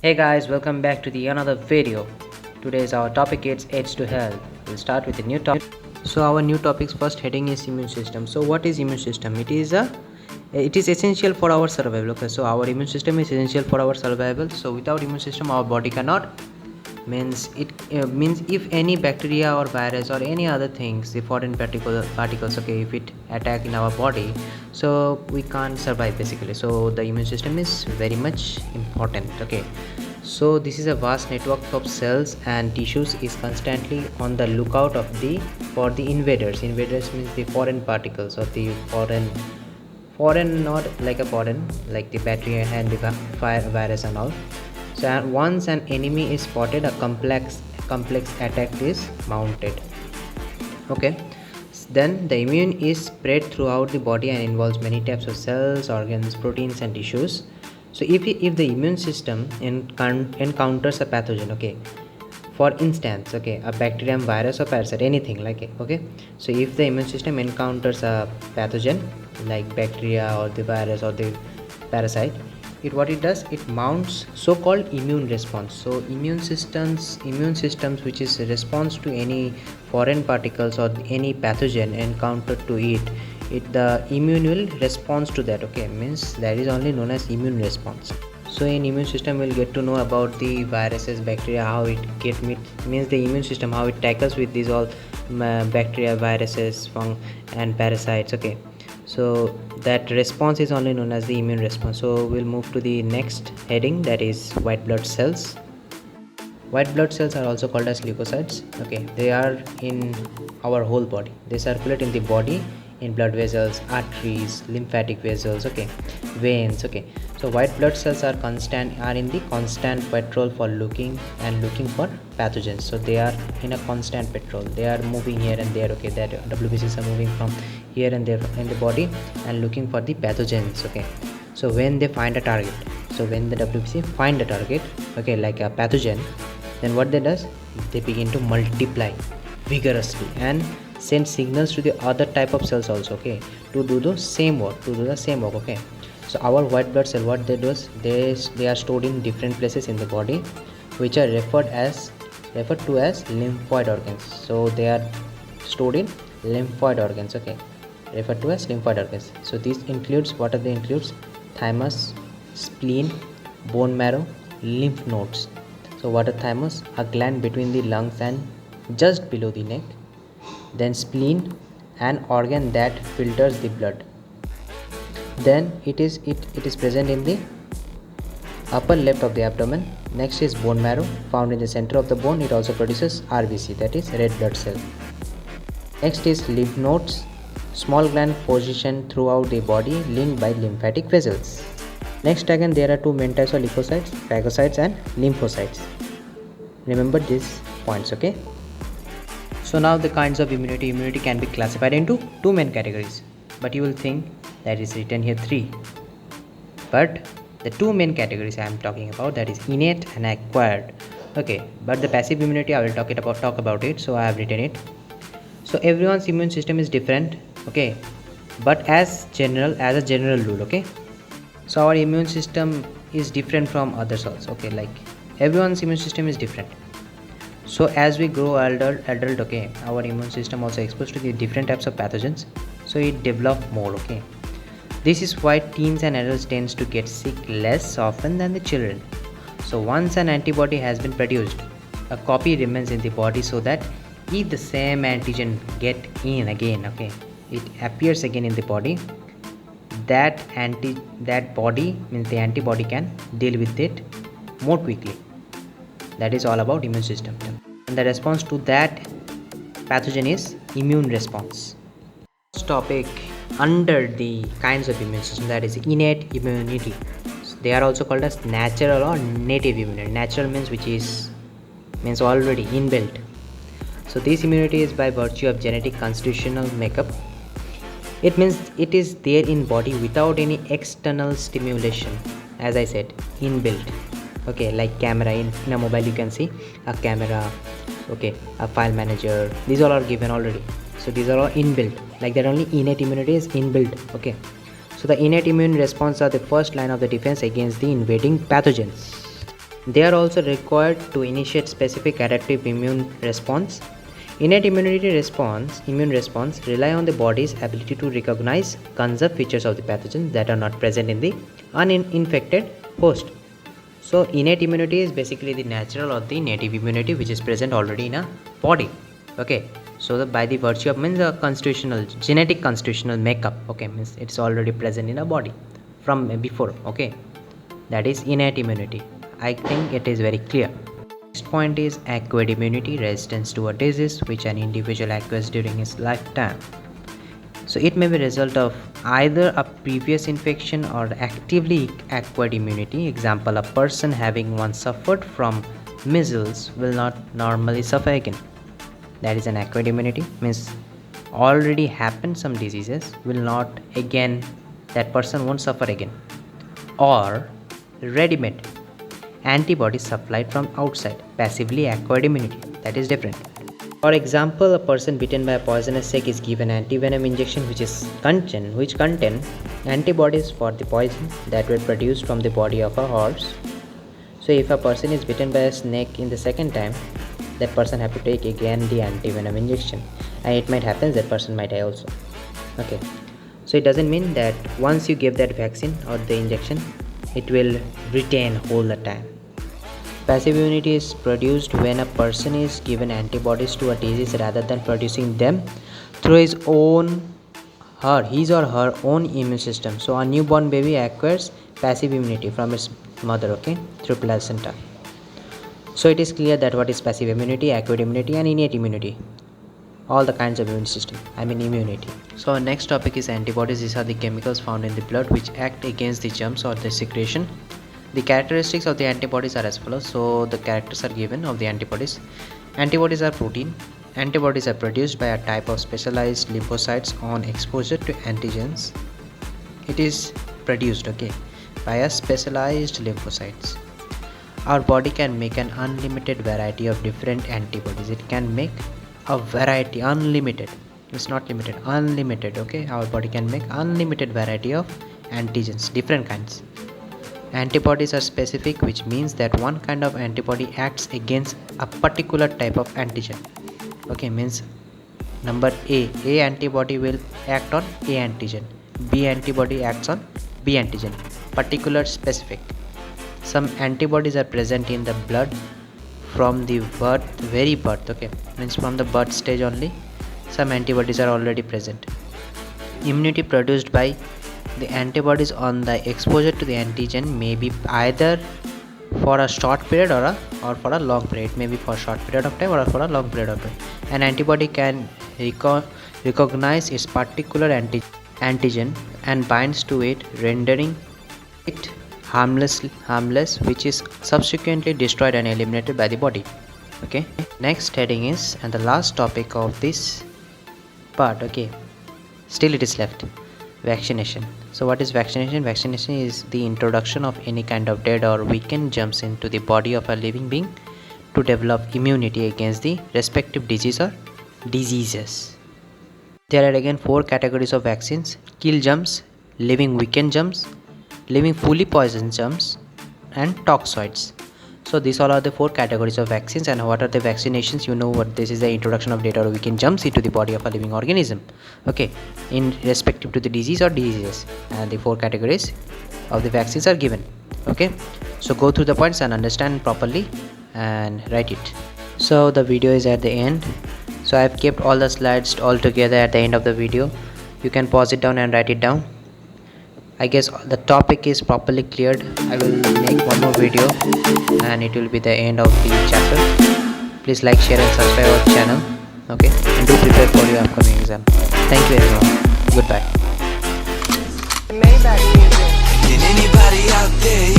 Hey guys, welcome back to the another video. Today's our topic is Aids to Health. We'll start with a new topic. So our new topic's first heading is immune system. So what is immune system? It is essential for our survival. Okay, so our immune system is essential for our survival. So without immune system, our body cannot. Means if any bacteria or virus or any other things, the foreign particles, okay, if it attack in our body, so we can't survive basically. So the immune system is very much important. Okay, so this is a vast network of cells and tissues is constantly on the lookout for the invaders means the foreign particles or the foreign not like a foreign like the bacteria and the virus and all. So once an enemy is spotted, a complex attack is mounted. Okay, then the immune is spread throughout the body and involves many types of cells, organs, proteins and tissues. So if the immune system encounters a pathogen, okay, for instance, okay, a bacterium, virus or parasite, anything like it, okay, so if the immune system encounters a pathogen like bacteria or the virus or the parasite, what it does, it mounts so-called immune response. So immune systems which is response to any foreign particles or any pathogen encountered to it, the immune will respond to that. Okay, means that is only known as immune response. So in immune system we'll get to know about the viruses, bacteria, how it means the immune system how it tackles with these all bacteria, viruses, and parasites. Okay, so that response is only known as the immune response. So we'll move to the next heading, that is white blood cells. White blood cells are also called as leukocytes. Okay, they are in our whole body. They circulate in the body in blood vessels, arteries, lymphatic vessels, okay, veins. Okay, so white blood cells are in the constant patrol for looking for pathogens. So they are in a constant patrol, they are moving here and there. Okay, that WBCs are moving from here and there in the body and looking for the pathogens. Okay, so when they find a target, so when the WBC find a target, okay, like a pathogen, then what they does, they begin to multiply vigorously and send signals to the other type of cells also, okay, to do the same work. Okay, so our white blood cell, what they do is they are stored in different places in the body, which are referred to as lymphoid organs. So they are stored in lymphoid organs, okay, referred to as lymphoid organs. So this includes, what are they includes, thymus, spleen, bone marrow, lymph nodes. So what are thymus? A gland between the lungs and just below the neck. Then spleen, an organ that filters the blood. Then it is present in the upper left of the abdomen. Next is bone marrow, found in the center of the bone. It also produces RBC, that is red blood cell. Next is lymph nodes, small gland positioned throughout the body linked by lymphatic vessels. Next again there are two main types of leukocytes, phagocytes and lymphocytes. Remember these points, okay? So now the kinds of immunity can be classified into two main categories, but you will think that is written here three. But the two main categories I am talking about, that is innate and acquired. Okay, but the passive immunity I will talk about it, so I have written it. So everyone's immune system is different, okay, but as a general rule, okay, so our immune system is different from others also, okay, like everyone's immune system is different. So as we grow adult, okay, our immune system also exposed to the different types of pathogens, so it develop more. Okay, this is why teens and adults tends to get sick less often than the children. So once an antibody has been produced, a copy remains in the body, so that if the same antigen get in again, okay, it appears again in the body, that body means the antibody can deal with it more quickly. That is all about immune system, and the response to that pathogen is immune response. Next topic under the kinds of immune system, that is innate immunity. They are also called as natural or native immunity. Natural means means already inbuilt. So this immunity is by virtue of genetic constitutional makeup. It means it is there in body without any external stimulation. As I said, inbuilt. Okay, like camera in a mobile, you can see a camera, okay, a file manager, these all are given already. So these are all inbuilt, like that. Only innate immunity is inbuilt. Okay, so the innate immune response are the first line of the defense against the invading pathogens. They are also required to initiate specific adaptive immune response. Innate immune response rely on the body's ability to recognize, conserve features of the pathogens that are not present in the uninfected host. So innate immunity is basically the natural or the native immunity which is present already in a body. Okay, so by the virtue of means a genetic constitutional makeup. Okay, means it's already present in a body from before. Okay, that is innate immunity. I think it is very clear. Next point is acquired immunity, resistance to a disease which an individual acquires during his lifetime. So it may be a result of either a previous infection or actively acquired immunity. Example, a person having once suffered from measles will not normally suffer again. That is an acquired immunity, means already happened some diseases will not again, that person won't suffer again. Or ready-made antibodies supplied from outside, passively acquired immunity, that is different. For example, a person bitten by a poisonous snake is given antivenom injection which contain antibodies for the poison that were produced from the body of a horse. So if a person is bitten by a snake in the second time, that person have to take again the antivenom injection, and it might happen that person might die also. Okay, so it doesn't mean that once you give that vaccine or the injection, it will retain all the time. Passive immunity is produced when a person is given antibodies to a disease rather than producing them through his or her own immune system. So a newborn baby acquires passive immunity from its mother, okay, through placenta. So it is clear that what is passive immunity, acquired immunity and innate immunity. All the kinds of immune system, immunity. So our next topic is antibodies. These are the chemicals found in the blood which act against the germs or the secretion. The characteristics of the antibodies are as follows. So the characters are given of the antibodies. Antibodies are protein. Antibodies are produced by a type of specialized lymphocytes on exposure to antigens. It is produced, okay, by a specialized lymphocytes. Our body can make an unlimited variety of different antibodies. It can make a variety, unlimited. It's not limited, unlimited, okay. Our body can make unlimited variety of antigens, different kinds. Antibodies are specific, which means that one kind of antibody acts against a particular type of antigen. Okay, means number A antibody will act on A antigen, B antibody acts on B antigen, particular, specific. Some antibodies are present in the blood from the very birth, okay, means from the birth stage only. Some antibodies are already present. Immunity produced by the antibodies on the exposure to the antigen may be either for a short period or for a long period. It may be for a short period of time or for a long period of time. An antibody can recognize its particular antigen and binds to it, rendering it harmless, which is subsequently destroyed and eliminated by the body. Okay, next heading is, and the last topic of this part, okay, still it is left, vaccination. So what is vaccination? Vaccination is the introduction of any kind of dead or weakened germs into the body of a living being to develop immunity against the respective disease or diseases. There are again 4 categories of vaccines: kill germs, living weakened germs, living fully poisoned germs, and toxoids. So these all are the 4 categories of vaccines. And what are the vaccinations? You know what this is: the introduction of dead or weakened germs into the body of a living organism, okay, in respective to the disease or diseases. And the 4 categories of the vaccines are given. Okay, so go through the points and understand properly and write it. So the video is at the end, so I have kept all the slides all together at the end of the video. You can pause it down and write it down. I guess the topic is properly cleared. I will make one more video and it will be the end of the chapter. Please like, share and subscribe our channel, okay, and do prepare for your upcoming exam. Thank you everyone. Goodbye. Can anybody out there